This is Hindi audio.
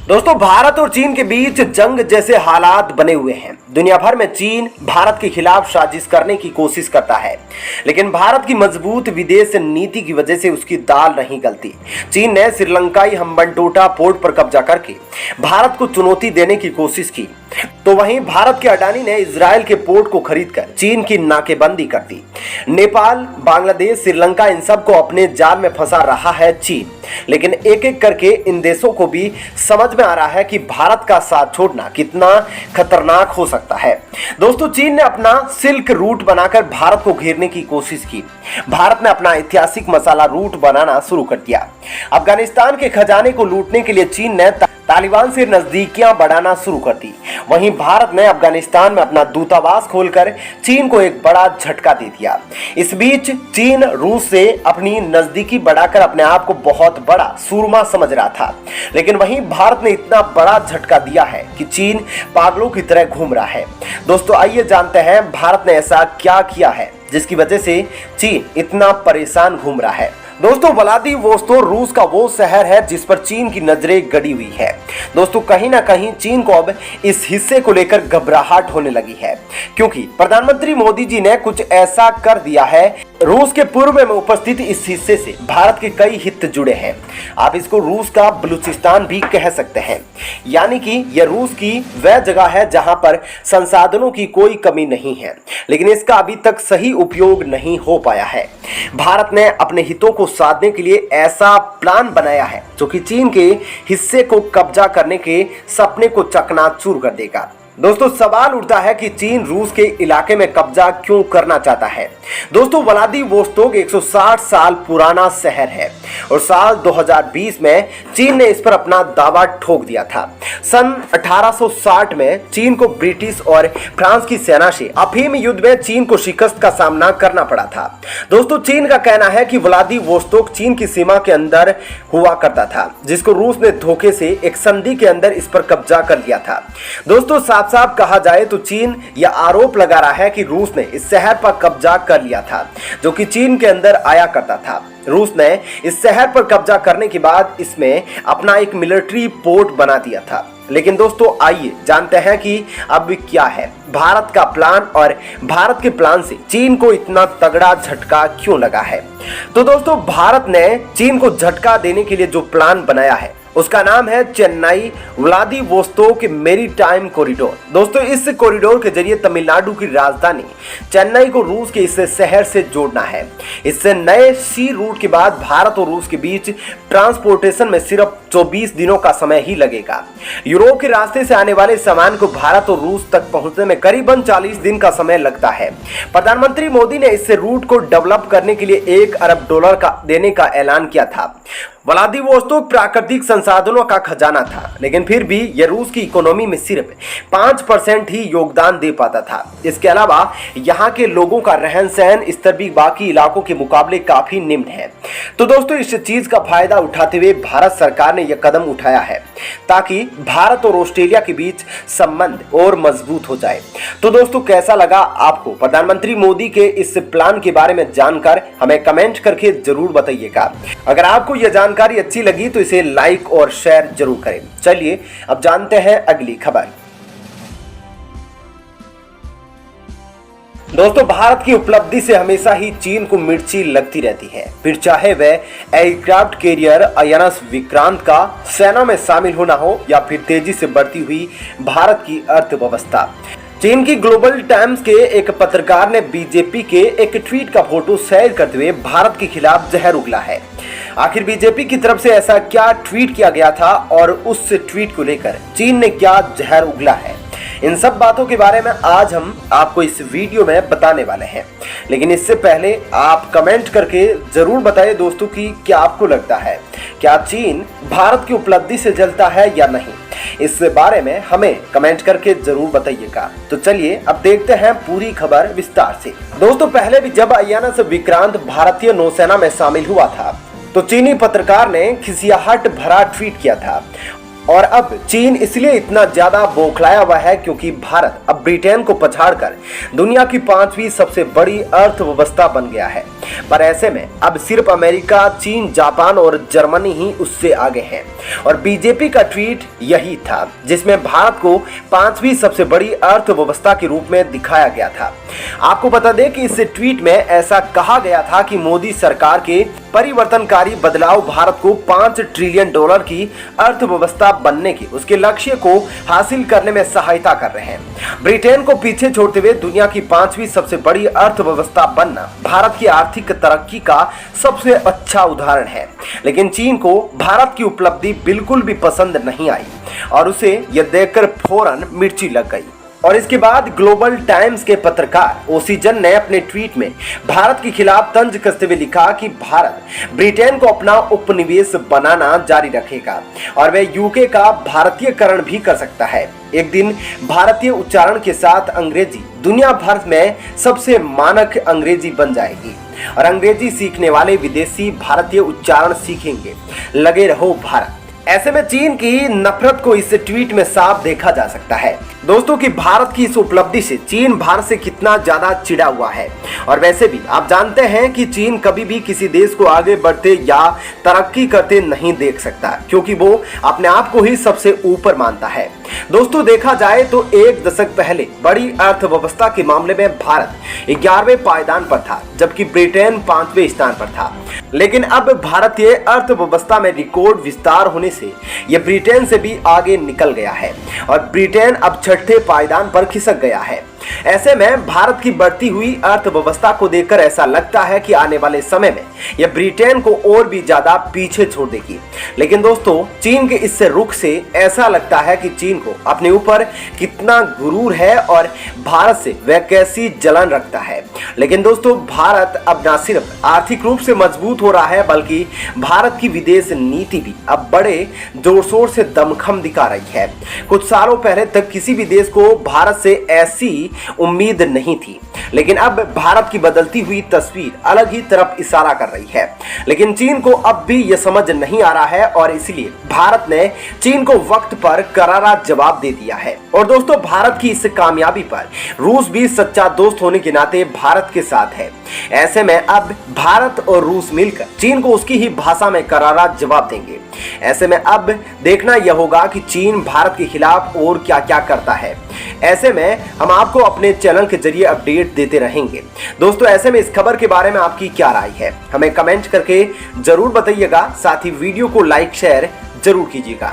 दोस्तों, भारत और चीन के बीच जंग जैसे हालात बने हुए हैं। दुनिया भर में चीन भारत के खिलाफ साजिश करने की कोशिश करता है, लेकिन भारत की मजबूत विदेश नीति की वजह से उसकी दाल नहीं गलती। चीन ने श्रीलंकाई हम्बनटोटा पोर्ट पर कब्जा करके भारत को चुनौती देने की कोशिश की, तो वहीं भारत के अडानी ने इजराइल के पोर्ट को खरीदकर चीन की नाकेबंदी कर दी। नेपाल, बांग्लादेश, श्रीलंका, इन सब को अपने जाल में फंसा रहा है चीन। लेकिन एक एक करके इन देशों को भी समझ में आ रहा है कि भारत का साथ छोड़ना कितना खतरनाक हो सकता है। दोस्तों, चीन ने अपना सिल्क रूट बनाकर भारत को घेरने की कोशिश की। भारत ने अपना ऐतिहासिक मसाला रूट बनाना शुरू कर दिया। अफगानिस्तान के खजाने को लूटने के लिए चीन ने तालिबान से नजदीकियां बढ़ाना शुरू कर दी। वहीं भारत ने अफगानिस्तान में अपना दूतावास खोलकर चीन को एक बड़ा झटका दे दिया। इस बीच चीन रूस से अपनी नजदीकी बढ़ाकर अपने आप को बहुत बड़ा सूरमा समझ रहा था, लेकिन वहीं भारत ने इतना बड़ा झटका दिया है कि चीन पागलों की तरह घूम रहा है। दोस्तों, आइए जानते हैं भारत ने ऐसा क्या किया है जिसकी वजह से चीन इतना परेशान घूम रहा है। दोस्तों, व्लादिवोस्तोक रूस का वो शहर है जिस पर चीन की नजरें गड़ी हुई है। दोस्तों, कहीं ना कहीं चीन को अब इस हिस्से को लेकर घबराहट होने लगी है, क्योंकि प्रधानमंत्री मोदी जी ने कुछ ऐसा कर दिया है। रूस के पूर्व में उपस्थित इस हिस्से से भारत के कई हित जुड़े हैं। आप इसको रूस का बलूचिस्तान भी कह सकते हैं, यानी कि यह रूस की वह जगह है जहां पर संसाधनों की कोई कमी नहीं है, लेकिन इसका अभी तक सही उपयोग नहीं हो पाया है। भारत ने अपने हितों को साधने के लिए ऐसा प्लान बनाया है जो कि चीन के हिस्से को कब्जा करने के सपने को चकनाचूर कर देगा। दोस्तों, सवाल उठता है कि चीन रूस के इलाके में कब्जा क्यों करना चाहता है। दोस्तों, व्लादिवोस्तोक 160 साल पुराना शहर है और साल 2020 में चीन ने इस पर अपना दावा ठोक दिया था। सन 1860 में चीन को ब्रिटिश और फ्रांस की सेना से अफीम युद्ध में चीन को शिकस्त का सामना करना पड़ा था। दोस्तों, चीन का कहना है कि व्लादिवोस्तोक चीन की सीमा के अंदर हुआ करता था, जिसको रूस ने धोखे से एक संधि के अंदर इस पर कब्जा कर लिया था। दोस्तों, साफ कहा जाए तो चीन यह आरोप लगा रहा है कि रूस ने इस शहर पर कब्जा कर लिया था, जो कि चीन के अंदर आया करता था। रूस ने इस शहर पर कब्जा करने के बाद इसमें अपना एक मिलिट्री पोर्ट बना दिया था। लेकिन दोस्तों, आइए जानते हैं कि अब क्या है भारत का प्लान और भारत के प्लान से चीन को इतना तगड़ा झटका क्यों लगा है। तो दोस्तों, भारत ने चीन को झटका देने के लिए जो प्लान बनाया है उसका नाम है चेन्नई व्लादिवोस्तोक मैरीटाइम कॉरिडोर। दोस्तों, इस कॉरिडोर के जरिए तमिलनाडु की राजधानी चेन्नई को रूस के इस शहर से जोड़ना है। इससे नए सी रूट के बाद भारत और रूस के बीच ट्रांसपोर्टेशन में सिर्फ 24 दिनों का समय ही लगेगा। यूरोप के रास्ते से आने वाले सामान को भारत और रूस तक पहुंचने में करीबन 40 दिन का समय लगता है। प्रधानमंत्री मोदी ने इस रूट को डेवलप करने के लिए $1 अरब का देने का ऐलान किया था। व्लादिवोस्तोक प्राकृतिक संसाधनों का खजाना था, लेकिन फिर भी यह रूस की इकोनॉमी में सिर्फ 5% ही योगदान दे पाता था। इसके अलावा यहाँ के लोगों का रहन सहन स्तर भी बाकी इलाकों के मुकाबले काफी निम्न है। तो दोस्तों, इस चीज का फायदा उठाते हुए भारत सरकार ने यह कदम उठाया है ताकि भारत और ऑस्ट्रेलिया के बीच संबंध और मजबूत हो जाए। तो दोस्तों, कैसा लगा आपको प्रधानमंत्री मोदी के इस प्लान के बारे में जानकर हमें कमेंट करके जरूर बताइएगा। अगर आपको यह जानकारी अच्छी लगी तो इसे लाइक और शेयर जरूर करें। चलिए अब जानते हैं अगली खबर। दोस्तों, भारत की उपलब्धि से हमेशा ही चीन को मिर्ची लगती रहती है, फिर चाहे वह एयरक्राफ्ट कैरियर आईएनएस विक्रांत का सेना में शामिल होना हो या फिर तेजी से बढ़ती हुई भारत की अर्थव्यवस्था। चीन की ग्लोबल टाइम्स के एक पत्रकार ने बीजेपी के एक ट्वीट का फोटो शेयर करते हुए भारत के खिलाफ जहर उगला है। आखिर बीजेपी की तरफ से ऐसा क्या ट्वीट किया गया था और उस ट्वीट को लेकर चीन ने क्या जहर उगला है, इन सब बातों के बारे में आज हम आपको इस वीडियो में बताने वाले हैं। लेकिन इससे पहले आप कमेंट करके जरूर बताइए दोस्तों कि क्या आपको लगता है, क्या चीन भारत की उपलब्धि से जलता है या नहीं। इस बारे में हमें कमेंट करके जरूर बताइएगा। तो चलिए अब देखते हैं पूरी खबर विस्तार से। दोस्तों, पहले भी जब आईएनएस विक्रांत भारतीय नौसेना में शामिल हुआ था तो चीनी पत्रकार ने खिसियाहट भरा ट्वीट किया था, और अब चीन इसलिए इतना ज्यादा बौखलाया हुआ है क्योंकि भारत अब ब्रिटेन को पछाड़कर दुनिया की 5वीं सबसे बड़ी अर्थव्यवस्था बन गया है। पर ऐसे में अब सिर्फ अमेरिका, चीन, जापान और जर्मनी ही उससे आगे हैं। और बीजेपी का ट्वीट यही था जिसमें भारत को 5वीं सबसे बड़ी अर्थव्यवस्था के रूप में दिखाया गया था। आपको बता दें कि इस ट्वीट में ऐसा कहा गया था कि मोदी सरकार के परिवर्तनकारी बदलाव भारत को $5 ट्रिलियन की अर्थव्यवस्था बनने की उसके लक्ष्य को हासिल करने में सहायता कर रहे हैं। ब्रिटेन को पीछे छोड़ते हुए दुनिया की 5वीं सबसे बड़ी अर्थव्यवस्था बनना भारत की आर्थिक तरक्की का सबसे अच्छा उदाहरण है। लेकिन चीन को भारत की उपलब्धि बिल्कुल भी पसंद नहीं आई और उसे यह देखकर फौरन मिर्ची लग गई। और इसके बाद ग्लोबल टाइम्स के पत्रकार ओसी जन ने अपने ट्वीट में भारत के खिलाफ तंज कसते हुए लिखा कि भारत ब्रिटेन को अपना उपनिवेश बनाना जारी रखेगा और वह यूके का भारतीयकरण भी कर सकता है। एक दिन भारतीय उच्चारण के साथ अंग्रेजी दुनिया भर में सबसे मानक अंग्रेजी बन जाएगी और अंग्रेजी सीखने वाले विदेशी भारतीय उच्चारण सीखेंगे। लगे रहो भारत। ऐसे में चीन की नफरत को इस ट्वीट में साफ देखा जा सकता है दोस्तों कि भारत की इस उपलब्धि से चीन भारत से कितना ज्यादा चिढ़ा हुआ है। और वैसे भी आप जानते हैं कि चीन कभी भी किसी देश को आगे बढ़ते या तरक्की करते नहीं देख सकता क्योंकि वो अपने आप को ही सबसे ऊपर मानता है। दोस्तों देखा जाए तो एक दशक पहले बड़ी अर्थव्यवस्था के मामले में भारत 11वें पायदान पर था जबकि ब्रिटेन 5वें स्थान पर था। लेकिन अब भारतीय अर्थव्यवस्था में रिकॉर्ड विस्तार होने से यह ब्रिटेन से भी आगे निकल गया है और ब्रिटेन अब 6ठे पायदान पर खिसक गया है। ऐसे में भारत की बढ़ती हुई अर्थव्यवस्था को देखकर ऐसा लगता है कि आने वाले समय में यह ब्रिटेन को और भी ज्यादा पीछे छोड़ देगी। लेकिन दोस्तों चीन के इस रुख से ऐसा लगता है कि चीन को अपने ऊपर कितना गुरूर है और भारत से वह कैसी जलन रखता है। लेकिन दोस्तों भारत अब न सिर्फ आर्थिक रूप से मजबूत हो रहा है बल्कि भारत की विदेश नीति भी अब बड़े जोर शोर से दमखम दिखा रही है। कुछ सालों पहले तक किसी भी देश को भारत से ऐसी उम्मीद नहीं थी लेकिन अब भारत की बदलती हुई तस्वीर अलग ही तरफ इशारा कर रही है। लेकिन चीन को अब भी यह समझ नहीं आ रहा है और इसलिए भारत ने चीन को वक्त पर करारा जवाब दे दिया है। और दोस्तों भारत की इस कामयाबी पर रूस भी सच्चा दोस्त होने के नाते भारत के साथ है। ऐसे में अब भारत और रूस मिलकर चीन को उसकी ही भाषा में करारा जवाब देंगे। ऐसे में अब देखना यह होगा कि चीन भारत के खिलाफ और क्या क्या करता है। ऐसे में हम आपको अपने चैनल के जरिए अपडेट देते रहेंगे। दोस्तों ऐसे में इस खबर के बारे में आपकी क्या राय है हमें कमेंट करके जरूर बताइएगा। साथ ही वीडियो को लाइक शेयर जरूर कीजिएगा।